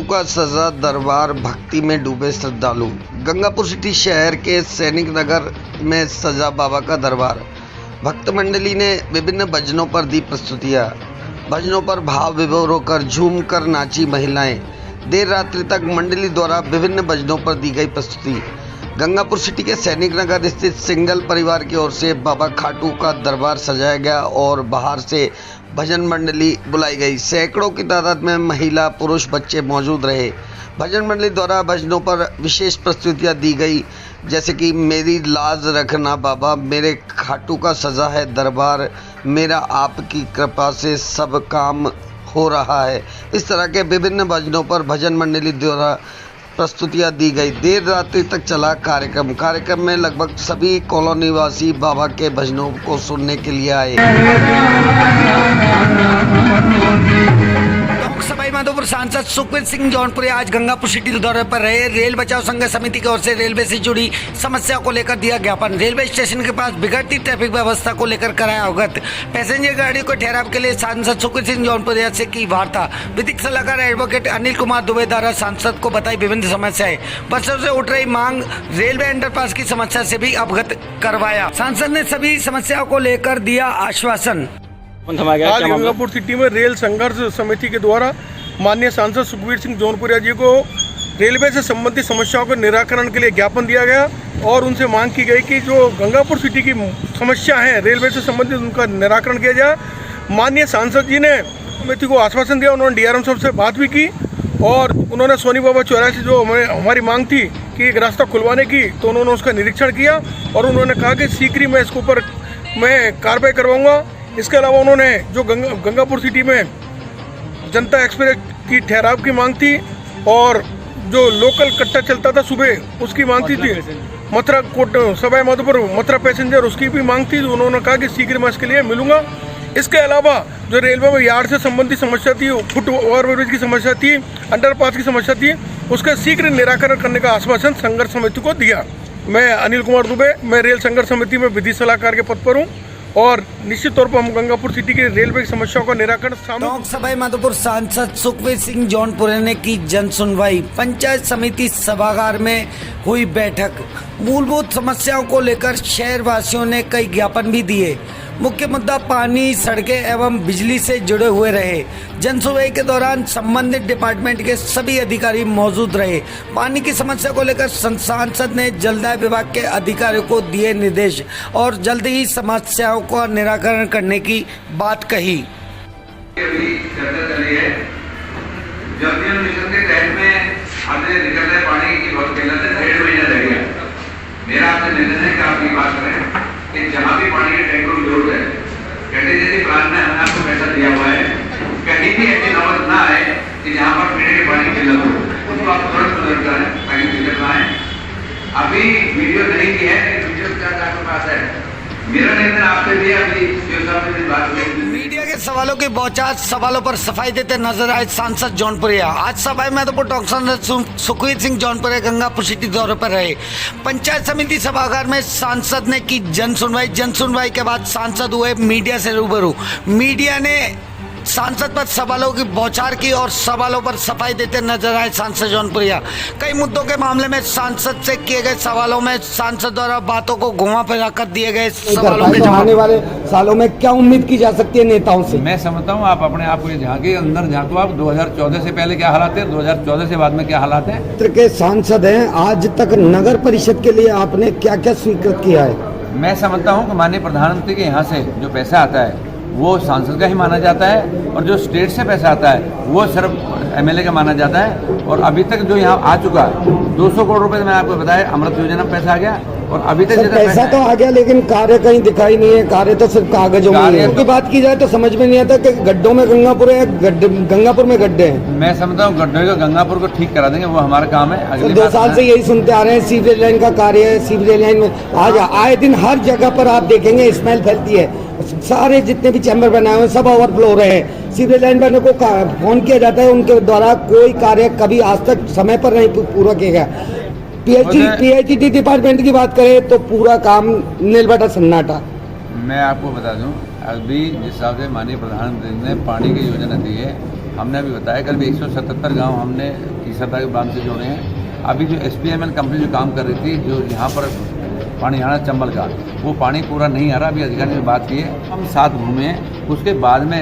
का सजा दरबार, भक्ति में डूबे श्रद्धालु। गंगापुर सिटी शहर के सैनिक नगर में सजा बाबा का दरबार। भक्त मंडली ने विभिन्न भजनों पर दी प्रस्तुतियाँ। भजनों पर भाव विभोर होकर झूम कर नाची महिलाएं। देर रात्रि तक मंडली द्वारा विभिन्न भजनों पर दी गई प्रस्तुति। गंगापुर सिटी के सैनिक नगर स्थित सिंगल परिवार की ओर से बाबा खाटू का दरबार सजाया गया और बाहर से भजन मंडली बुलाई गई। सैकड़ों की तादाद में महिला, पुरुष, बच्चे मौजूद रहे। भजन मंडली द्वारा भजनों पर विशेष प्रस्तुतियाँ दी गई, जैसे कि मेरी लाज रखना बाबा, मेरे खाटू का सजा है दरबार, मेरा आपकी कृपा से सब काम हो रहा है। इस तरह के विभिन्न भजनों पर भजन मंडली द्वारा प्रस्तुतियाँ दी गई। देर रात्रि तक चला कार्यक्रम में लगभग सभी कॉलोनी वासी बाबा के भजनों को सुनने के लिए आए। सभाई माधोपुर सांसद सुखवीर सिंह जौनपुरी आज गंगापुर सिटी दौरे पर रहे। रेल बचाओ संघ समिति की ओर से रेलवे से जुड़ी समस्या को लेकर दिया ज्ञापन। रेलवे स्टेशन के पास बिगड़ती ट्रैफिक व्यवस्था को लेकर कराया अवगत। पैसेंजर गाड़ियों को ठहराव के लिए सांसद सुखवीर सिंह जौनपुरी से की वार्ता। विधिक सलाहकार एडवोकेट अनिल कुमार दुबे द्वारा सांसद को बताई विभिन्न समस्याएं। बसों से उठ रही मांग, रेलवे अंडरपास की समस्या से भी अवगत करवाया। सांसद ने सभी समस्याओं को लेकर दिया आश्वासन। आज गंगापुर सिटी में रेल संघर्ष समिति के द्वारा माननीय सांसद सुखवीर सिंह जौनपुरिया जी को रेलवे से संबंधित समस्याओं के निराकरण के लिए ज्ञापन दिया गया और उनसे मांग की गई कि जो गंगापुर सिटी की समस्या है रेलवे से संबंधित उनका निराकरण किया जाए। माननीय सांसद जी ने समिति को आश्वासन दिया। उन्होंने डीआरएम साहब से बात भी की और उन्होंने सोनी बाबा चौराहे से जो हमारी मांग थी कि एक रास्ता खुलवाने की, तो उन्होंने उसका निरीक्षण किया और उन्होंने कहा कि शीघ्र ही मैं इसके ऊपर मैं कार्रवाई करवाऊँगा। इसके अलावा उन्होंने जो गंगापुर सिटी में जनता एक्सप्रेस की ठहराव की मांग थी और जो लोकल कट्टा चलता था सुबह उसकी मांग थी मथुरा कोट सवाई माधोपुर मथुरा पैसेंजर, उसकी भी मांग थी। उन्होंने कहा कि शीघ्र मैं इसके लिए मिलूंगा। इसके अलावा जो रेलवे में यार्ड से संबंधित समस्या थी, फुट ओवरब्रिज की समस्या थी, अंडरपास की समस्या थी, उसका शीघ्र निराकरण करने का आश्वासन संघर्ष समिति को दिया। मैं अनिल कुमार दुबे, मैं रेल संघर्ष समिति में विधि सलाहकार के पद पर हूँ और निश्चित तौर पर हम गंगापुर सिटी के रेलवे की समस्याओं का निराकरण टोंक सभाई माधोपुर सांसद सुखवीर सिंह जौनपुरी ने की जन सुनवाई। पंचायत समिति सभागार में हुई बैठक। मूलभूत समस्याओं को लेकर शहर वासियों ने कई ज्ञापन भी दिए। मुख्य मुद्दा पानी, सड़कें एवं बिजली से जुड़े हुए रहे। जनसुनवाई के दौरान संबंधित डिपार्टमेंट के सभी अधिकारी मौजूद रहे। पानी की समस्या को लेकर सांसद ने जलदाय विभाग के अधिकारियों को दिए निर्देश और जल्द ही समस्याओं का निराकरण करने की बात कही। जल जीवन मिशन के तहत में हमने निकल रहे पानी की बहुत किल्लत है, 1.5 महीना रह गया। मेरा आपसे निवेदन है कि आप ये बात करें कि जहाँ भी पानी के टैंकर की जरूरत है, कैटेगरी प्लान में हमने आपको पैसा दिया हुआ है, कहीं भी ऐसी नौबत ना आए कि जहाँ पर पीने के पानी की किल्लत हो, उसको आप तुरंत सुधार करें ताकि दिक्कत ना आए। अभी वीडियो नहीं की है, वीडियो क्या आपके पास है, मेरा निवेदन आपसे भी अभी बात करें। मीडिया के सवालों की बौछार, सवालों पर सफाई देते नजर आए सांसद जौनपुरिया। आज सभाई माधोपुर टोंक सांसद सुखवीर सिंह जौनपुरिया गंगापुर सिटी दौरे पर रहे। पंचायत समिति सभागार में सांसद ने की जन सुनवाई के बाद सांसद हुए मीडिया से रूबरू। मीडिया ने सांसद पर सवालों की बौछार की और सवालों पर सफाई देते नजर आए सांसद जौनपुरिया। कई मुद्दों के मामले में सांसद से किए गए सवालों में सांसद द्वारा बातों को घुमा फिरा कर दिए गए सवालों के जवाब। आने वाले सालों में क्या उम्मीद की जा सकती है नेताओं से? मैं समझता हूँ आप अपने आप को झांके, अंदर झांको आप। 2014 से पहले क्या हालात है, 2014 से बाद में क्या हालात है। क्षेत्र के सांसद हैं, आज तक नगर परिषद के लिए आपने क्या क्या स्वीकृत किया है? मैं समझता हूँ कि माननीय प्रधानमंत्री के यहाँ से जो पैसा आता है वो सांसद का ही माना जाता है और जो स्टेट से पैसा आता है वो सिर्फ एमएलए का माना जाता है। और अभी तक जो यहाँ आ चुका है 200 करोड़ रुपए, मैंने आपको बताया अमृत योजना में पैसा आ गया और अभी तक पैसा तो आ गया लेकिन कार्य कहीं दिखाई नहीं है। कार्य तो सिर्फ कागजों में है। की बात की जाए तो समझ में नहीं आता कि गड्ढों में गंगापुर है, गंगापुर में गड्ढे हैं। मैं समझता हूँ गड्ढे को गंगापुर को ठीक करा देंगे, वो हमारा काम है। अगले 2 साल से यही सुनते आ रहे हैं, सीवरेज लाइन का कार्य है। सीवरेज लाइन में आज आए दिन हर जगह पर आप देखेंगे स्मेल फैलती है। सारे जितने भी चैम्बर बनाए हुए सब ओवरफ्लो हो रहे हैं। सीवरेज लाइन वालों को फोन किया जाता है, उनके द्वारा कोई कार्य कभी आज तक समय पर नहीं पूरा किया गया। पीएचडी डिपार्टमेंट की बात करें तो पूरा काम नीलबटा सन्नाटा। मैं आपको बता दूं, अभी जिस हिसाब से माननीय प्रधानमंत्री ने पानी की योजना दी है हमने अभी बताया कल भी 177 गांव हमने ईसरदा के बांध से जोड़े हैं। अभी जो SPML कंपनी जो काम कर रही थी, जो यहाँ पर पानी आना चंबल का, वो पानी पूरा नहीं आ रहा। अभी अधिकारी ने बात की है, हम 7 घूमे हैं, उसके बाद में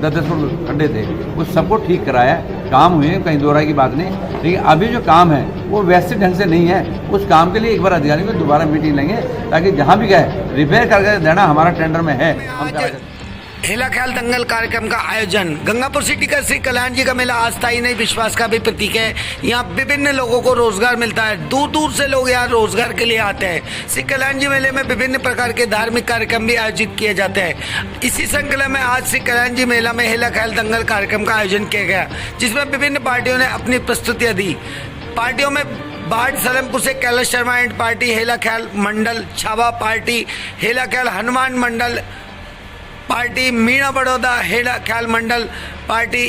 10-10 फुट खड्डे थे, उस सबको ठीक कराया, काम हुए, कहीं दो राय की बात नहीं। लेकिन अभी जो काम है वो वैसे ढंग से नहीं है। उस काम के लिए एक बार अधिकारी को दोबारा मीटिंग लेंगे, ताकि जहाँ भी गए रिपेयर करके देना हमारा टेंडर में है। हेला ख्याल दंगल कार्यक्रम का आयोजन गंगापुर सिटी का श्री कल्याण जी का मेला आस्था ही नहीं विश्वास का भी प्रतीक है। यहाँ विभिन्न लोगों को रोजगार मिलता है, दूर दूर से लोग यहाँ रोजगार के लिए आते हैं। श्री कल्याण जी मेले में विभिन्न प्रकार के धार्मिक कार्यक्रम भी आयोजित किए जाते हैं। इसी श्रृंखला में आज श्री कल्याण जी मेला में हेला ख्याल दंगल कार्यक्रम का आयोजन किया गया, जिसमें विभिन्न पार्टियों ने अपनी प्रस्तुतियाँ दी। पार्टियों में बाट सलेमपुर से कैलाश शर्मा एंड पार्टी, हेला ख्याल मंडल छावा पार्टी, हेला ख्याल हनुमान मंडल पार्टी, मीणा बड़ौदा हेला ख्याल मंडल पार्टी,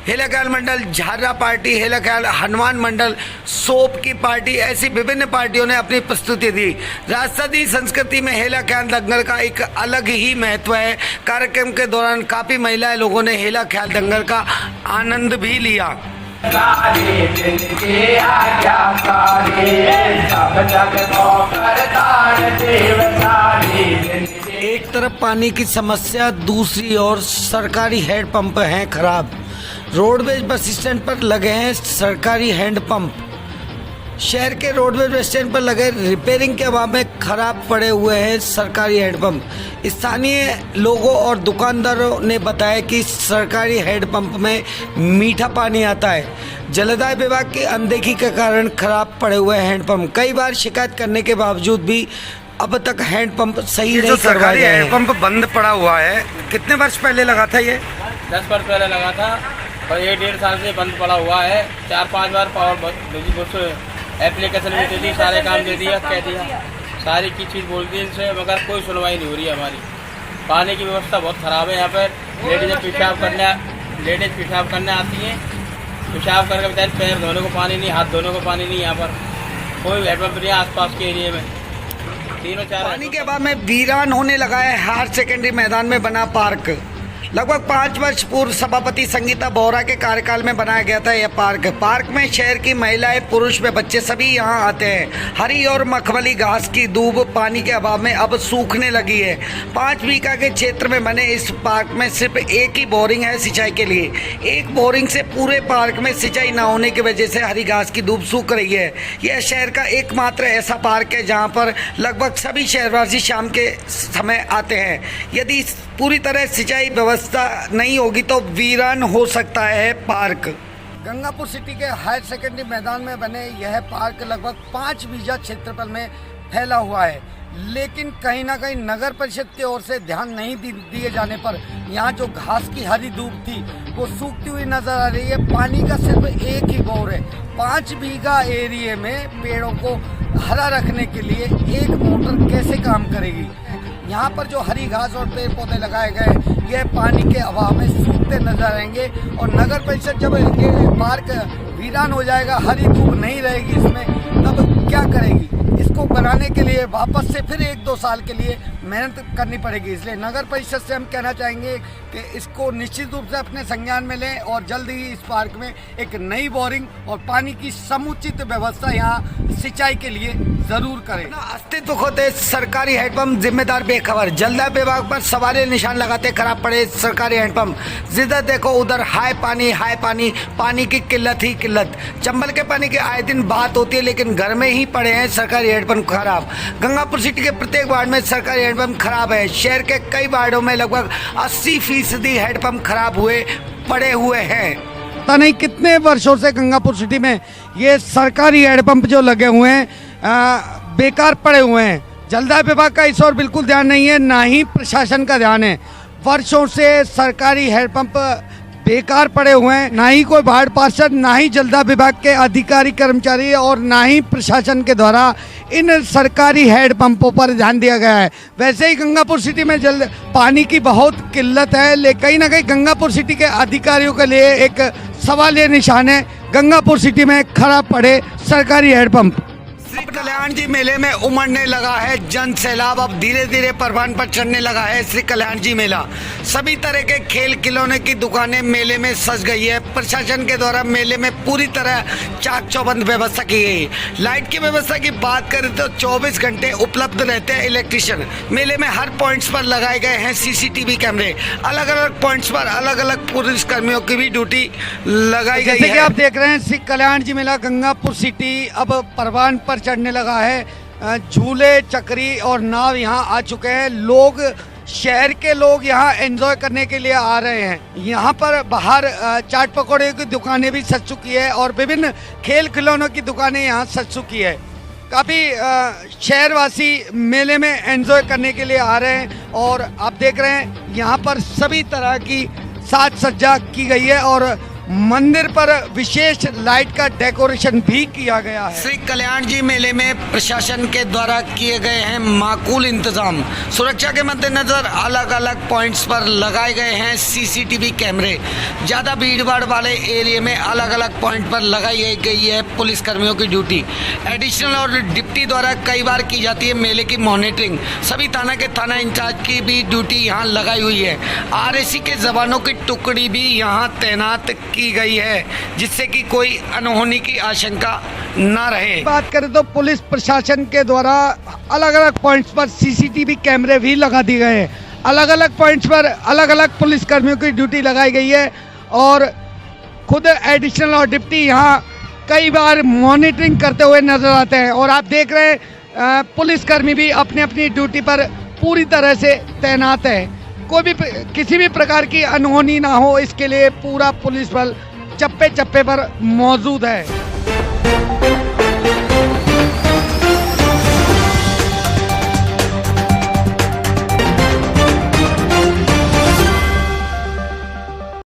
हेला ख्याल मंडल झार्रा पार्टी, हेला ख्याल हनुमान मंडल सोप की पार्टी, ऐसी विभिन्न पार्टियों ने अपनी प्रस्तुति दी। राजस्थानी संस्कृति में हेला ख्याल दंगल का एक अलग ही महत्व है। कार्यक्रम के दौरान काफी महिलाएं लोगों ने हेला ख्याल दंगल का आनंद भी लिया। एक तरफ पानी की समस्या, दूसरी ओर सरकारी हैंडपंप हैं खराब। रोडवेज बस स्टैंड पर लगे हैं सरकारी हैंडपंप। शहर के रोडवेज बस स्टैंड पर लगे रिपेयरिंग के अभाव में खराब पड़े हुए हैं सरकारी हैंडपंप। स्थानीय लोगों और दुकानदारों ने बताया कि सरकारी हैंडपंप में मीठा पानी आता है। जलदाय विभाग की अनदेखी के कारण खराब पड़े हुए हैंडपंप। कई बार शिकायत करने के बावजूद भी अब तक हैंडपंप सही नहीं करवाया गया है। हैंडपंप बंद पड़ा हुआ है, कितने वर्ष पहले लगा था ये? 10 वर्ष पहले लगा था और 1-1.5 साल से बंद पड़ा हुआ है। 4-5 बार पावर एप्लीकेशन भी दे दी, सारे काम दे दिया, कह दिया, सारी की चीज़ बोल दी इनसे, मगर कोई सुनवाई नहीं हो रही है हमारी। पानी की व्यवस्था बहुत ख़राब है यहाँ पर। लेडीज पेशाब करने आती हैं, पेशाब करके बेचारे पैर धोने को पानी नहीं, हाथ धोने को पानी नहीं। यहाँ पर कोई हैंडपंप नहीं है आसपास के एरिया में। 3-4 पानी के अभाव में वीरान होने लगा है हायर सेकेंडरी मैदान में बना पार्क। लगभग 5 वर्ष पूर्व सभापति संगीता बोहरा के कार्यकाल में बनाया गया था यह पार्क में शहर की महिलाएं, पुरुष व बच्चे सभी यहां आते हैं। हरी और मखमली घास की दूब पानी के अभाव में अब सूखने लगी है। 5 बीघा के क्षेत्र में बने इस पार्क में सिर्फ एक ही बोरिंग है सिंचाई के लिए। एक बोरिंग से पूरे पार्क में सिंचाई न होने की वजह से हरी घास की दूब सूख रही है। यह शहर का एकमात्र ऐसा पार्क है जहाँ पर लगभग सभी शहरवासी शाम के समय आते हैं। यदि पूरी तरह सिंचाई व्यवस्था नहीं होगी तो वीरान हो सकता है पार्क। गंगापुर सिटी के हायर सेकेंडरी मैदान में बने यह पार्क लगभग 5 बीघा क्षेत्रफल में फैला हुआ है, लेकिन कहीं ना कहीं नगर परिषद की ओर से ध्यान नहीं दिए जाने पर यहाँ जो घास की हरी दूब थी वो सूखती हुई नजर आ रही है। पानी का सिर्फ एक ही बोर है। 5 बीघा एरिया में पेड़ों को हरा रखने के लिए एक मोटर कैसे काम करेगी? यहाँ पर जो हरी घास और पेड़ पौधे लगाए गए ये पानी के अभाव में सूखते नजर आएंगे और नगर परिषद जब ये पार्क वीरान हो जाएगा, हरी धूप नहीं रहेगी इसमें, तब क्या करेगी? इसको बनाने के लिए वापस से फिर 1-2 साल के लिए मेहनत करनी पड़ेगी। इसलिए नगर परिषद से हम कहना चाहेंगे कि इसको निश्चित रूप से अपने संज्ञान में लें और जल्द ही इस पार्क में एक नई बोरिंग और पानी की समुचित व्यवस्था यहाँ सिंचाई के लिए जरूर करें। अस्तित्व खोते सरकारी हैंडपंप, जिम्मेदार बेखबर। जलदाय विभाग पर सवालिया निशान लगाते खराब पड़े सरकारी हैंडपंप। जिधर देखो उधर हाय पानी, पानी की किल्लत ही किल्लत। चंबल के पानी की आए दिन बात होती है, लेकिन घर में ही पड़े हैं सरकारी हैंडपंप खराब। गंगापुर सिटी के प्रत्येक वार्ड में सरकारी हैंडपंप खराब है। शहर के कई वार्डों में लगभग 80% हैंडपंप खराब पड़े हुए हैं। पता नहीं कितने वर्षों से गंगापुर सिटी में ये सरकारी हैंडपंप जो लगे हुए हैं बेकार पड़े हुए हैं। जलदाय विभाग का इस ओर बिल्कुल ध्यान नहीं है, ना ही प्रशासन का ध्यान है। वर्षों से सरकारी हैंडपंप बेकार पड़े हुए हैं, ना ही कोई वार्ड पार्षद, ना ही जलदाय विभाग के अधिकारी कर्मचारी और ना ही प्रशासन के द्वारा इन सरकारी हैंडपंपों पर ध्यान दिया गया है। वैसे ही गंगापुर सिटी में पानी की बहुत किल्लत है, लेकिन कहीं ना कहीं गंगापुर सिटी के अधिकारियों के लिए एक सवालिया निशान है गंगापुर सिटी में खराब पड़े सरकारी हैंडपंप। श्री कल्याण जी मेले में उमड़ने लगा है जन सैलाब। अब धीरे धीरे परवान पर चढ़ने लगा है श्री कल्याण जी मेला। सभी तरह के खेल खिलौने की दुकानें मेले में सज गई है। प्रशासन के द्वारा मेले में पूरी तरह चाक चौबंद व्यवस्था की गई। लाइट की व्यवस्था की बात करें तो 24 घंटे उपलब्ध रहते हैं इलेक्ट्रिशियन। मेले में हर पॉइंट्स पर लगाए गए हैं सीसीटीवी कैमरे। अलग अलग पॉइंट्स पर अलग अलग पुलिस कर्मियों की भी ड्यूटी लगाई गई है। जैसे कि आप देख रहे हैं श्री कल्याण जी मेला गंगापुर सिटी अब परवान पर चढ़ने लगा है। झूले, चक्री और नाव यहाँ आ चुके हैं। लोग, शहर के लोग यहाँ एंजॉय करने के लिए आ रहे हैं। यहाँ पर बाहर चाट पकौड़े की दुकानें भी सज चुकी है और विभिन्न खेल खिलौनों की दुकानें यहाँ सज चुकी है। काफ़ी शहरवासी मेले में एंजॉय करने के लिए आ रहे हैं और आप देख रहे हैं यहाँ पर सभी तरह की साज सज्जा की गई है और मंदिर पर विशेष लाइट का डेकोरेशन भी किया गया है। श्री कल्याण जी मेले में प्रशासन के द्वारा किए गए हैं माकूल इंतजाम। सुरक्षा के मद्देनजर अलग अलग पॉइंट्स पर लगाए गए हैं सीसीटीवी कैमरे। ज़्यादा भीड़भाड़ वाले एरिया में अलग अलग पॉइंट पर लगाई गई है पुलिस कर्मियों की ड्यूटी। एडिशनल और डिप्टी द्वारा कई बार की जाती है मेले की मॉनिटरिंग। सभी थाना के थाना इंचार्ज की भी ड्यूटी यहाँ लगाई हुई है। RAC के जवानों की टुकड़ी भी यहाँ तैनात की गई है जिससे कि कोई अनहोनी की आशंका न रहे। बात करें तो पुलिस प्रशासन के द्वारा अलग अलग पॉइंट्स पर सीसीटीवी कैमरे भी लगा दिए गए हैं। अलग अलग पॉइंट्स पर अलग अलग पुलिस कर्मियों की ड्यूटी लगाई गई है और खुद एडिशनल और डिप्टी यहाँ कई बार मॉनिटरिंग करते हुए नजर आते हैं और आप देख रहे हैं पुलिसकर्मी भी अपनी अपनी ड्यूटी पर पूरी तरह से तैनात है। कोई भी किसी भी प्रकार की अनहोनी ना हो इसके लिए पूरा पुलिस बल चप्पे चप्पे पर मौजूद है।